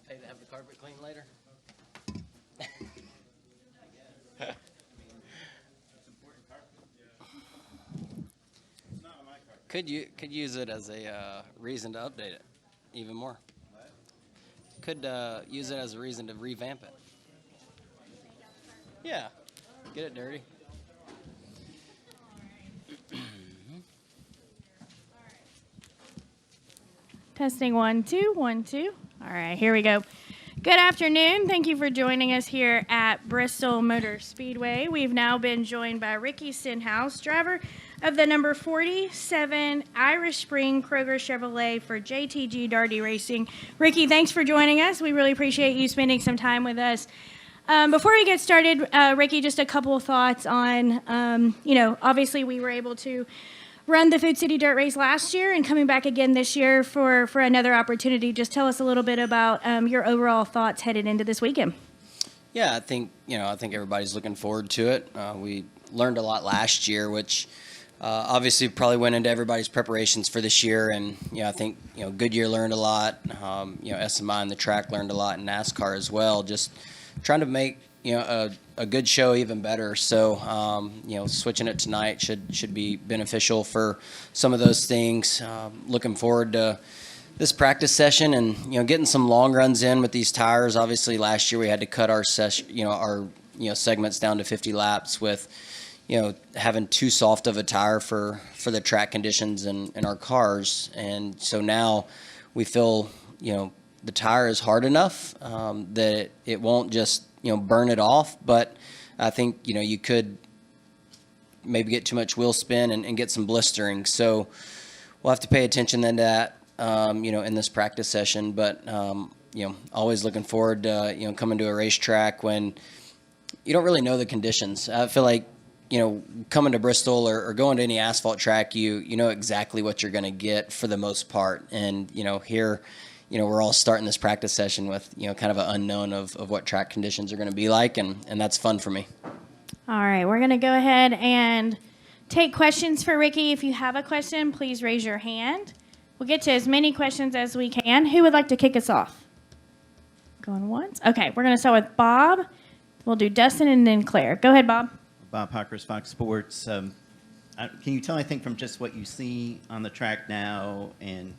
Pay to have the carpet cleaned later? Could use it as a reason to update it even more. Could use it as a reason to revamp it. Yeah, get it dirty. Testing 1 2 1 2. All right, here we go. Good afternoon. Thank you for joining us here at Bristol Motor Speedway. We've now been joined by Ricky Stenhouse, driver of the number 47 Irish Spring Kroger Chevrolet for JTG Darty Racing. Ricky, thanks for joining us. We really appreciate you spending some time with us. Before we get started, Ricky, just a couple of thoughts on, obviously we were able to run the Food City Dirt Race last year and coming back again this year for another opportunity. Just tell us a little bit about your overall thoughts headed into this weekend. Yeah, I think everybody's looking forward to it. We learned a lot last year, which obviously probably went into everybody's preparations for this year. And, I think, Goodyear learned a lot. SMI and the track learned a lot, and NASCAR as well. Just trying to make, a good show even better. So, switching it tonight should be beneficial for some of those things. Looking forward to this practice session and, getting some long runs in with these tires. Obviously, last year we had to cut our segments down to 50 laps with, having too soft of a tire for the track conditions in our cars. And so now we feel, the tire is hard enough that it won't just, burn it off. But I think, you could maybe get too much wheel spin and get some blistering. So we'll have to pay attention then to that, in this practice session. But, always looking forward to, coming to a racetrack when you don't really know the conditions. I feel like, coming to Bristol or going to any asphalt track, you know exactly what you're going to get for the most part. And, here, we're all starting this practice session with, kind of an unknown of what track conditions are going to be like, and that's fun for me. All right, we're going to go ahead and take questions for Ricky. If you have a question, please raise your hand. We'll get to as many questions as we can. Who would like to kick us off? Going once? Okay, we're going to start with Bob. We'll do Dustin and then Claire. Go ahead, Bob. Bob Hawkers, Fox Sports. Can you tell, I think, from just what you see on the track now, and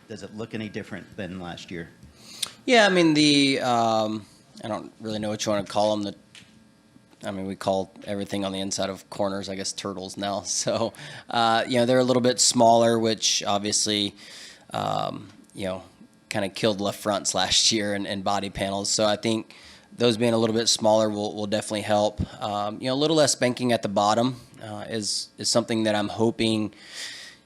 does it look any different than last year? Yeah, I mean, I don't really know what you want to call them. We call everything on the inside of corners, I guess, turtles now. So, they're a little bit smaller, which obviously, kind of killed left fronts last year and body panels. So I think those being a little bit smaller will definitely help. A little less banking at the bottom is something that I'm hoping,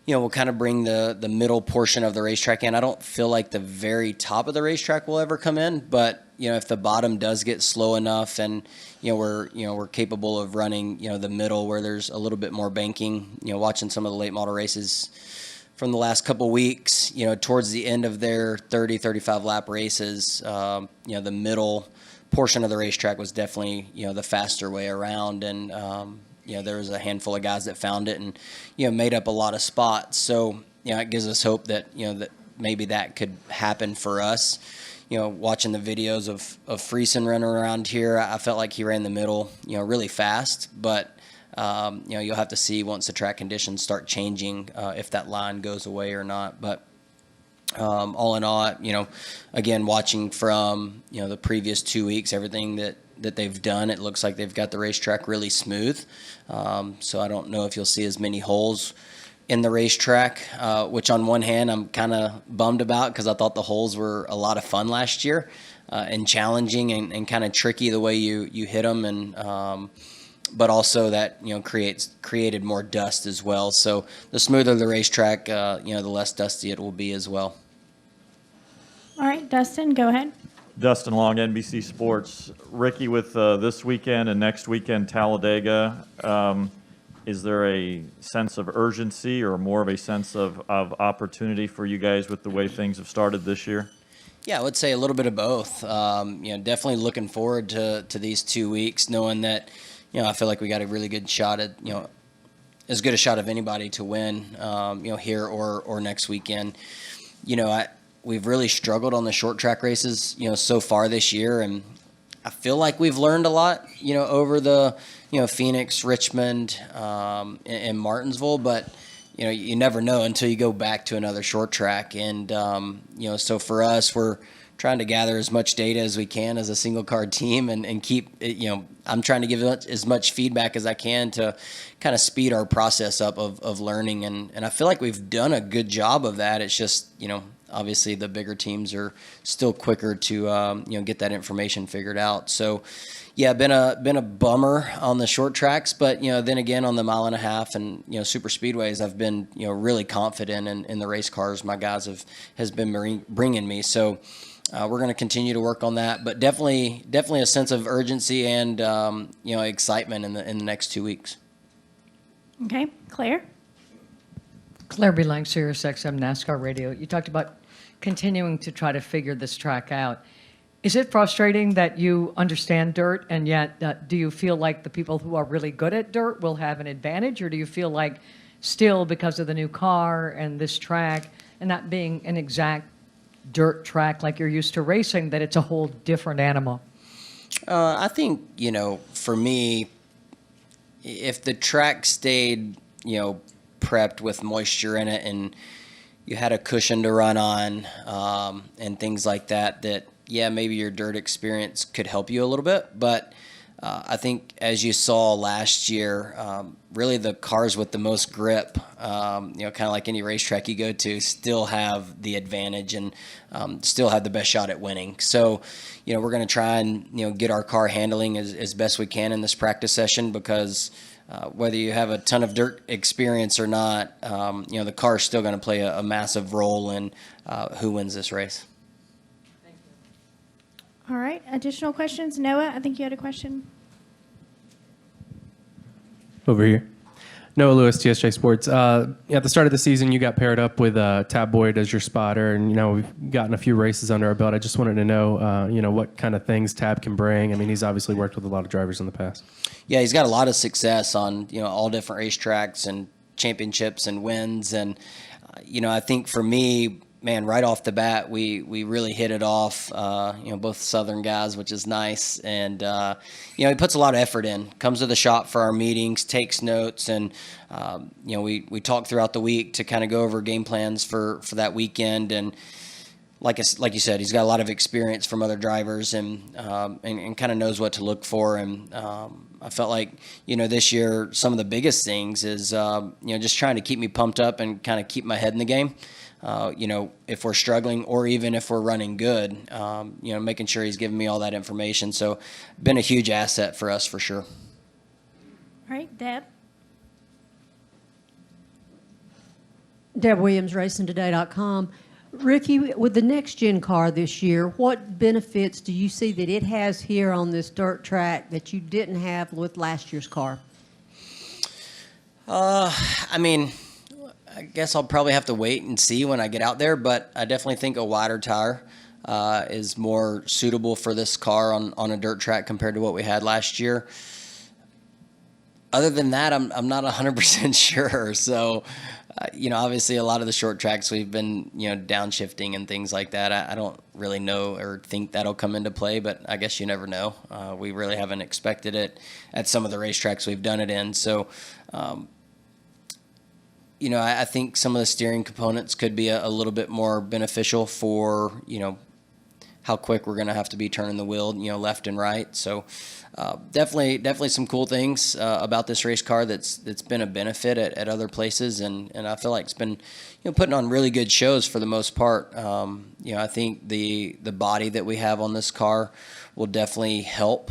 will kind of bring the middle portion of the racetrack in. I don't feel like the very top of the racetrack will ever come in, but, if the bottom does get slow enough and, we're capable of running, the middle where there's a little bit more banking, watching some of the late model races from the last couple weeks, towards the end of their 30, 35 lap races, the middle portion of the racetrack was definitely, the faster way around. And, there was a handful of guys that found it and, made up a lot of spots. So, it gives us hope that, that maybe that could happen for us. Watching the videos of Friesen running around here, I felt like he ran the middle, really fast. But, you'll have to see once the track conditions start changing if that line goes away or not. But all in all, again, watching from, the previous 2 weeks, everything that they've done, it looks like they've got the racetrack really smooth. So I don't know if you'll see as many holes in the racetrack, which on one hand I'm kind of bummed about because I thought the holes were a lot of fun last year and challenging and kind of tricky the way you hit them, and but also that created more dust as well. So the smoother the racetrack, the less dusty it will be as well. All right, Dustin, go ahead. Dustin Long, NBC Sports. Ricky, with this weekend and next weekend, Talladega, is there a sense of urgency or more of a sense of opportunity for you guys with the way things have started this year? Yeah, I would say a little bit of both. Definitely looking forward to these 2 weeks, knowing that, I feel like we got a really good shot at, as good a shot of anybody to win, here or next weekend. we've really struggled on the short track races, so far this year, and I feel like we've learned a lot, over the, Phoenix, Richmond, and Martinsville, but you never know until you go back to another short track, and so for us, we're trying to gather as much data as we can as a single car team, and keep it, I'm trying to give as much feedback as I can to kind of speed our process up of learning, and I feel like we've done a good job of that. It's just, obviously the bigger teams are still quicker to get that information figured out. So yeah, been a bummer on the short tracks, but then again on the mile and a half and super speedways, I've been really confident in the race cars my guys has been bringing me. So we're going to continue to work on that, but definitely a sense of urgency and excitement in the next 2 weeks. Okay, Claire. Claire B. Lang, Sirius XM NASCAR Radio. You talked about continuing to try to figure this track out. Is it frustrating that you understand dirt, and yet do you feel like the people who are really good at dirt will have an advantage, or do you feel like still because of the new car and this track and not being an exact dirt track like you're used to racing, that it's a whole different animal? I think, for me, if the track stayed, prepped with moisture in it and you had a cushion to run on, and things like that, yeah, maybe your dirt experience could help you a little bit. But I think as you saw last year, really the cars with the most grip, kind of like any racetrack you go to, still have the advantage and still have the best shot at winning. So, we're going to try and, get our car handling as best we can in this practice session, because whether you have a ton of dirt experience or not, the car is still going to play a massive role in who wins this race. All right, additional questions? Noah, I think you had a question. Over here. Noah Lewis, TSJ Sports. At the start of the season, you got paired up with Tab Boyd as your spotter, and we've gotten a few races under our belt. I just wanted to know, what kind of things Tab can bring. I mean, he's obviously worked with a lot of drivers in the past. Yeah, he's got a lot of success on all different racetracks and championships and wins, and I think for me, man, right off the bat, we really hit it off. Both Southern guys, which is nice, and he puts a lot of effort in. Comes to the shop for our meetings, takes notes, and we talk throughout the week to kind of go over game plans for that weekend. And like you said, he's got a lot of experience from other drivers, and kind of knows what to look for. And I felt like this year some of the biggest things is just trying to keep me pumped up and kind of keep my head in the game. If we're struggling or even if we're running good, making sure he's giving me all that information. So been a huge asset for us for sure. All right, Deb. Deb Williams, RacingToday.com. Ricky, with the next-gen car this year, what benefits do you see that it has here on this dirt track that you didn't have with last year's car? I guess I'll probably have to wait and see when I get out there, but I definitely think a wider tire is more suitable for this car on a dirt track compared to what we had last year. Other than that, I'm not 100% sure. So, obviously a lot of the short tracks we've been, downshifting and things like that. I don't really know or think that'll come into play, but I guess you never know. We really haven't expected it at some of the racetracks we've done it in. So, I think some of the steering components could be a little bit more beneficial for, how quick we're going to have to be turning the wheel, left and right. So definitely some cool things about this race car that's been a benefit at other places. And I feel like it's been, putting on really good shows for the most part. I think the body that we have on this car will definitely help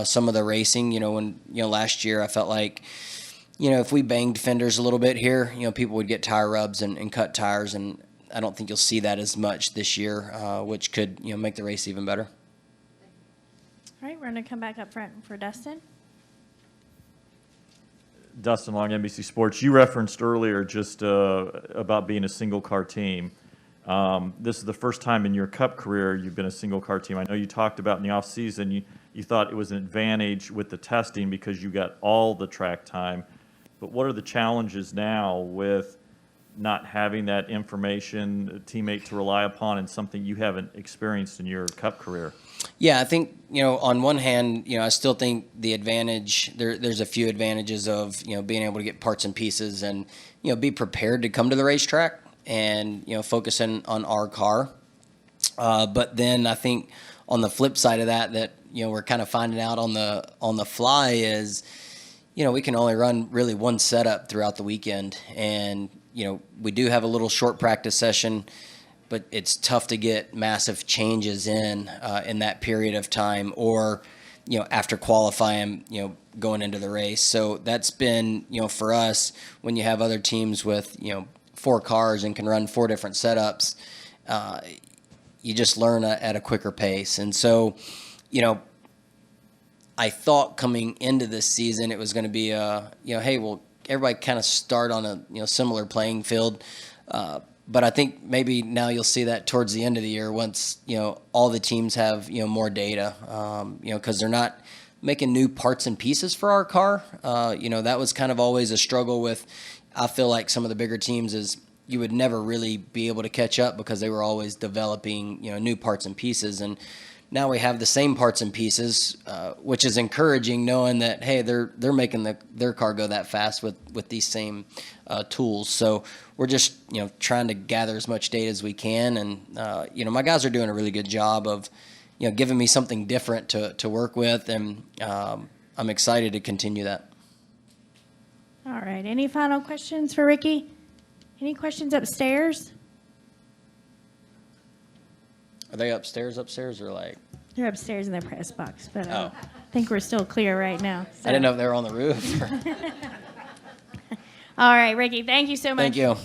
some of the racing. When, last year I felt like, if we banged fenders a little bit here, people would get tire rubs and cut tires, and I don't think you'll see that as much this year, which could, make the race even better. All right, we're going to come back up front for Dustin. Dustin Long, NBC Sports. You referenced earlier just about being a single-car team. This is the first time in your Cup career you've been a single-car team. I know you talked about in the off-season you thought it was an advantage with the testing because you got all the track time. But what are the challenges now with not having that information, a teammate to rely upon, and something you haven't experienced in your Cup career? Yeah, I think, on one hand, I still think the advantage, there's a few advantages of, being able to get parts and pieces and, be prepared to come to the racetrack and, focusing on our car. But then I think on the flip side of that, we're kind of finding out on the fly is, we can only run really one setup throughout the weekend. And, we do have a little short practice session, but it's tough to get massive changes in that period of time or, after qualifying, going into the race. So that's been, for us, when you have other teams with, 4 cars and can run 4 different setups, you just learn at a quicker pace. And so, I thought coming into this season it was going to be hey, well, everybody kind of start on a similar playing field. But I think maybe now you'll see that towards the end of the year once all the teams have more data, because they're not making new parts and pieces for our car. That was kind of always a struggle with. I feel like some of the bigger teams is you would never really be able to catch up because they were always developing new parts and pieces. And now we have the same parts and pieces, which is encouraging, knowing that hey, they're making their car go that fast with these same tools. So we're just trying to gather as much data as we can, and my guys are doing a really good job of giving me something different to work with, and I'm excited to continue that. All right. Any final questions for Ricky? Any questions upstairs? Are they upstairs or like? They're upstairs in the press box, but Oh. I think we're still clear right now. I didn't know if they were on the roof. All right, Ricky, thank you so much. Thank you.